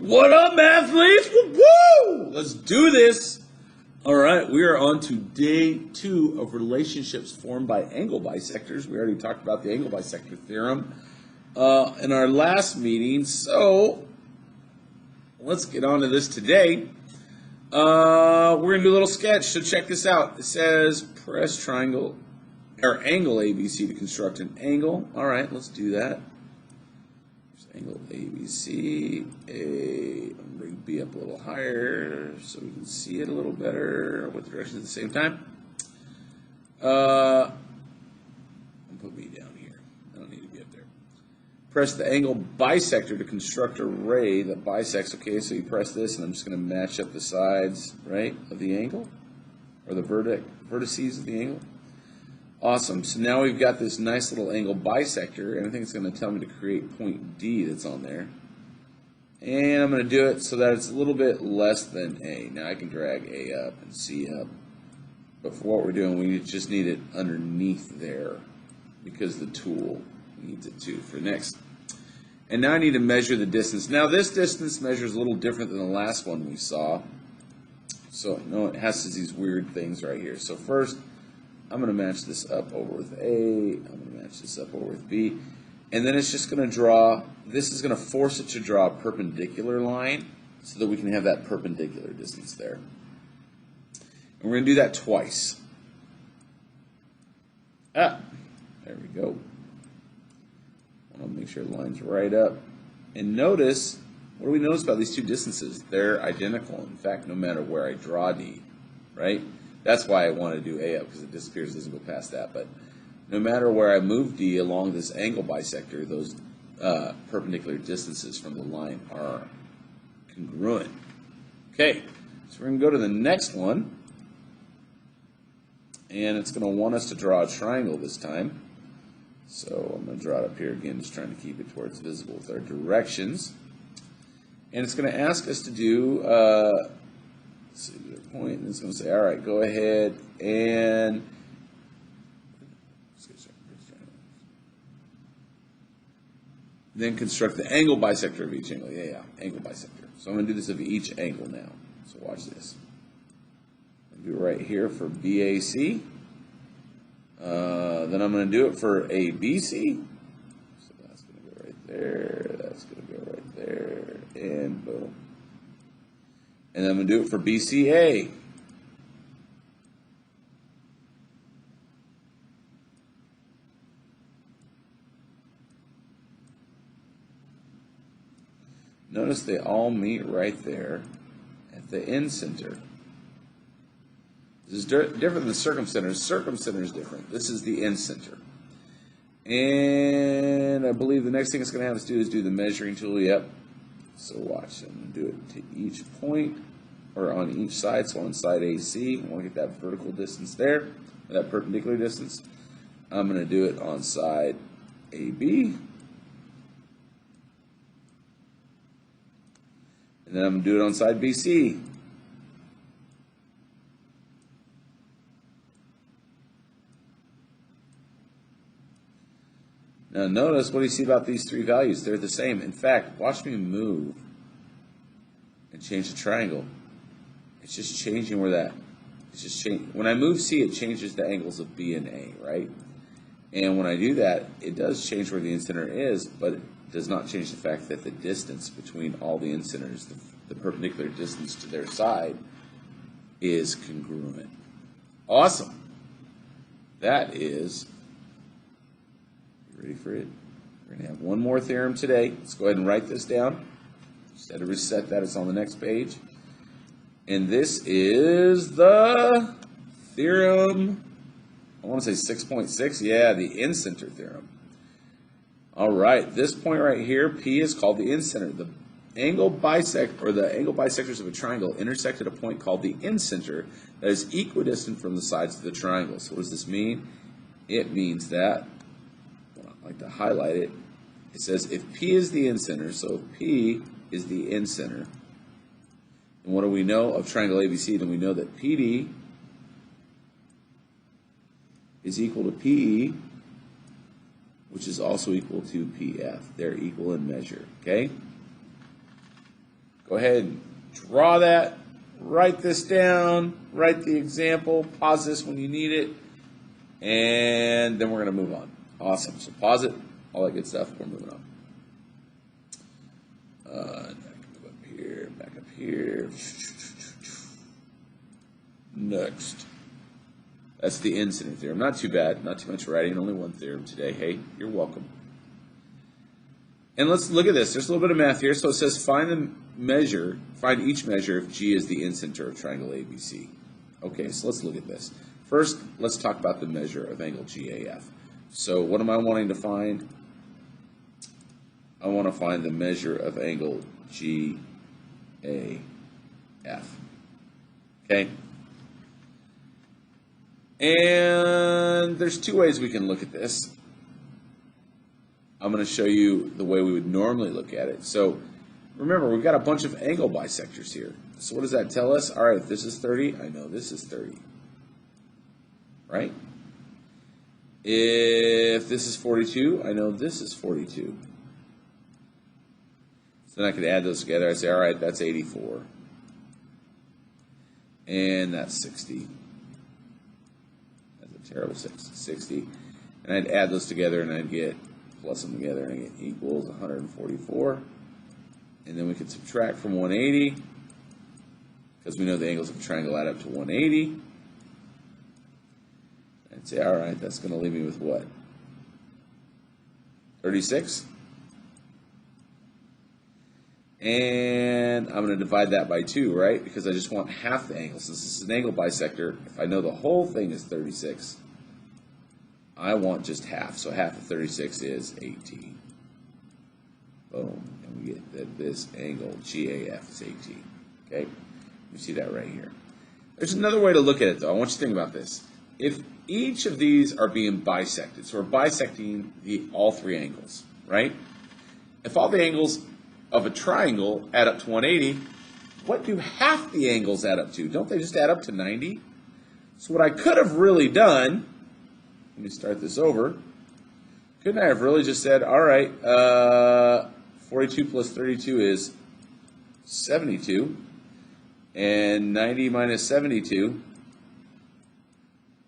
What up, athletes? Woo! Let's do this. All right, we are on to day 2 of relationships formed by angle bisectors. We already talked about the angle bisector theorem in our last meeting, so let's get on to this today. We're going to do a little sketch, so check this out. It says press triangle or angle ABC to construct an angle. All right, let's do that. Angle ABC, I'm going to bring B up a little higher so we can see it a little better with directions at the same time. I'll put B down here. I don't need to be up there. Press the angle bisector to construct a ray that bisects. Okay, so you press this, and I'm just going to match up the sides, right, of the angle, or the vertices of the angle. Awesome. So now we've got this nice little angle bisector, and I think it's going to tell me to create point D that's on there. And I'm going to do it so that it's a little bit less than A. Now I can drag A up and C up. But for what we're doing, we just need it underneath there because the tool needs it too for next. And now I need to measure the distance. Now this distance measures a little different than the last one we saw. So no, it has these weird things right here. So first, I'm going to match this up over with A, I'm going to match this up over with B, and then it's just going to draw, this is going to force it to draw a perpendicular line so that we can have that perpendicular distance there. And we're going to do that twice. There we go. I want to make sure the line's right up. And notice, what do we notice about these two distances? They're identical. In fact, no matter where I draw D, right? That's why I want to do A up, because it disappears, doesn't go past that. But no matter where I move D along this angle bisector, those perpendicular distances from the line are congruent. Okay, so we're going to go to the next one. And it's going to want us to draw a triangle this time. So I'm going to draw it up here again, just trying to keep it to where it's visible with our directions. And it's going to ask us to do... let's see the point, and it's going to say, all right, go ahead and then construct the angle bisector of each angle. Yeah, angle bisector. So I'm going to do this of each angle now. So watch this. I'll do it right here for BAC. Then I'm going to do it for ABC. So that's going to go right there. That's going to go right there. And boom. And then I'm going to do it for BCA. Notice they all meet right there at the end center. This is different than the circumcenter. Circumcenter is different. This is the end center. And I believe the next thing it's going to have us do is do the measuring tool. Yep. So watch. I'm going to do it to each point, or on each side. So on side AC, we want to get that vertical distance there, that perpendicular distance. I'm going to do it on side AB. And then I'm going to do it on side BC. Now notice, what do you see about these three values? They're the same. In fact, watch me move and change the triangle. It's just changing where that, it's just change. When I move C, it changes the angles of B and A, right? And when I do that, it does change where the incenter is, but it does not change the fact that the distance between all the incenters, the perpendicular distance to their side, is congruent. Awesome. That is, you ready for it? We're going to have one more theorem today. Let's go ahead and write this down. Instead of reset that, it's on the next page. And this is the theorem, I want to say 6.6. Yeah, the incenter theorem. All right, this point right here, P, is called the incenter. The angle bisectors of a triangle intersect at a point called the incenter that is equidistant from the sides of the triangle. So what does this mean? It means that, well, I like to highlight it. It says if P is the incenter, so if P is the incenter, and what do we know of triangle ABC? Then we know that PD is equal to PE, which is also equal to PF. They're equal in measure, okay? Go ahead and draw that, write this down, write the example, pause this when you need it, and then we're going to move on. Awesome. So pause it, all that good stuff. We're moving on. Back up here. Next. That's the incident theorem. Not too bad. Not too much writing. Only one theorem today. Hey, you're welcome. And let's look at this. There's a little bit of math here. So it says find each measure if G is the incenter of triangle ABC. Okay, so let's look at this. First, let's talk about the measure of angle GAF. So what am I wanting to find? I want to find the measure of angle GAF. Okay? And there's two ways we can look at this. I'm going to show you the way we would normally look at it. So remember, we've got a bunch of angle bisectors here. So what does that tell us? All right, if this is 30, I know this is 30. Right? If this is 42, I know this is 42. So then I could add those together. I say, all right, that's 84. And that's 60. That's a terrible 60. And I'd add those together and I'd get, plus them together, and I get equals 144. And then we can subtract from 180, because we know the angles of a triangle add up to 180. I'd say, all right, that's going to leave me with what? 36. And I'm going to divide that by 2, right? Because I just want half the angle. Since this is an angle bisector, if I know the whole thing is 36, I want just half. So half of 36 is 18. Boom. And we get that this angle GAF is 18. Okay? You see that right here. There's another way to look at it, though. I want you to think about this. If each of these are being bisected, so we're bisecting all three angles, right? If all the angles of a triangle add up to 180, what do half the angles add up to? Don't they just add up to 90? So what I could have really done, let me start this over, couldn't I have really just said, all right, 42 plus 32 is 72, and 90 minus 72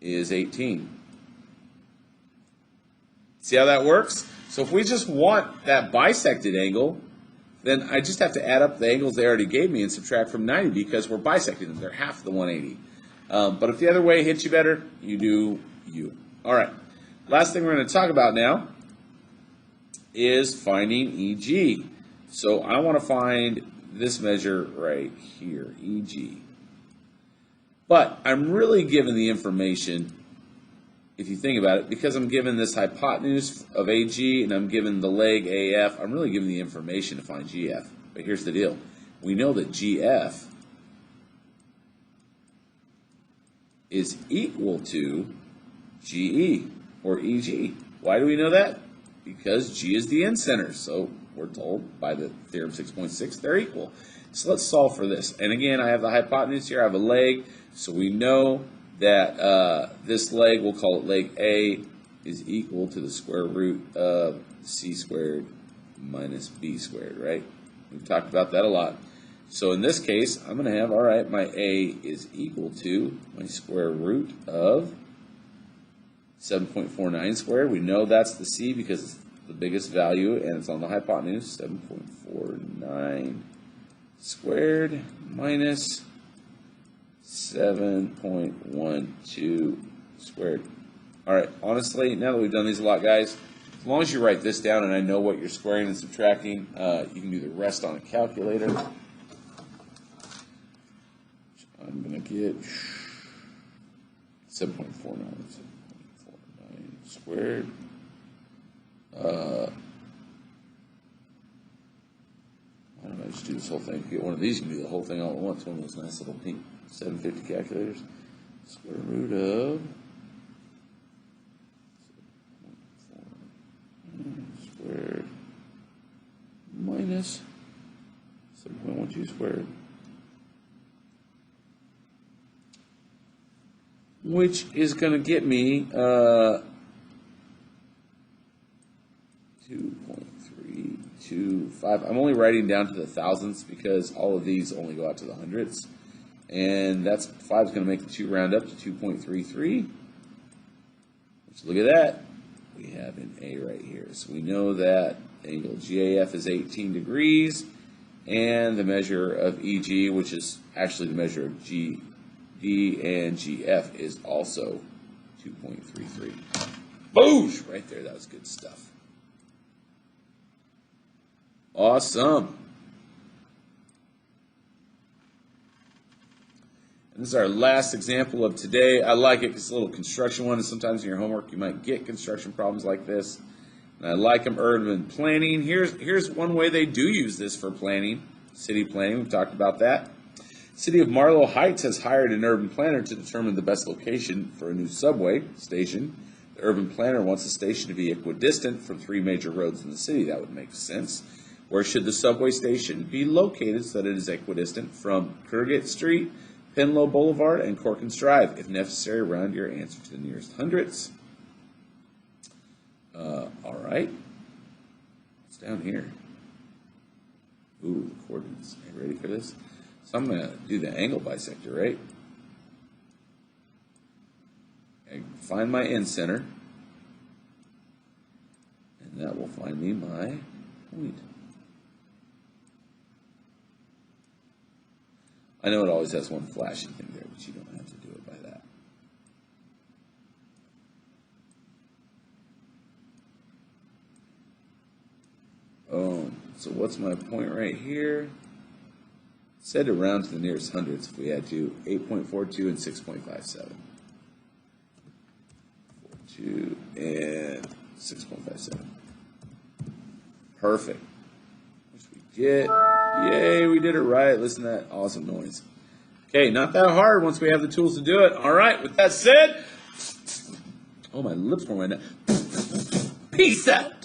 is 18. See how that works? So if we just want that bisected angle, then I just have to add up the angles they already gave me and subtract from 90 because we're bisecting them. They're half the 180. But if the other way hits you better, you do you. All right. Last thing we're going to talk about now is finding EG. So I want to find this measure right here, EG. But I'm really given the information, if you think about it, because I'm given this hypotenuse of AG and I'm given the leg AF, I'm really given the information to find GF. But here's the deal. We know that GF is equal to GE, or EG. Why do we know that? Because G is the incenter. So we're told by the theorem 6.6 they're equal. So let's solve for this. And again, I have the hypotenuse here. I have a leg. So we know that this leg, we'll call it leg A, is equal to the square root of C squared minus B squared, right? We've talked about that a lot. So in this case, I'm going to have, all right, my A is equal to my square root of 7.49 squared. We know that's the C because it's the biggest value and it's on the hypotenuse, 7.49 squared minus 7.12 squared. All right, honestly, now that we've done these a lot, guys, as long as you write this down and I know what you're squaring and subtracting, you can do the rest on a calculator. I'm going to get 7.49 squared. Why don't I just do this whole thing? If you get one of these, you can do the whole thing all at once. One of those nice little pink 750 calculators. Square root of 7.49 squared minus 7.12 squared, which is going to get me 2.32 0.25. I'm only writing down to the thousandths because all of these only go out to the hundredths. And that's 5 is going to make the 2 round up to 2.33. Which, look at that. We have an A right here. So we know that angle GAF is 18 degrees. And the measure of EG, which is actually the measure of GD and GF, is also 2.33. Boosh! Right there. That was good stuff. Awesome. And this is our last example of today. I like it because it's a little construction one, and sometimes in your homework you might get construction problems like this. And I like them. Urban planning. Here's one way they do use this for planning. City planning. We've talked about that. City of Marlow Heights has hired an urban planner to determine the best location for a new subway station. The urban planner wants the station to be equidistant from 3 major roads in the city. That would make sense. Where should the subway station be located so that it is equidistant from Kurgate Street, Penlow Boulevard, and Corkins Drive? If necessary, round your answer to the nearest hundredths. All right. What's down here? Ooh, the coordinates. Are you ready for this? So I'm going to do the angle bisector, right? And find my end center. And that will find me my point. I know it always has one flashing thing there, but you don't have to do it by that. So what's my point right here? It said to round to the nearest hundredths if we had to. 8.42 and 6.57. 42 and 6.57. Perfect. Which we get. Yay, we did it right. Listen to that awesome noise. Okay, not that hard once we have the tools to do it. All right, with that said, oh, my lips were right now. Peace out.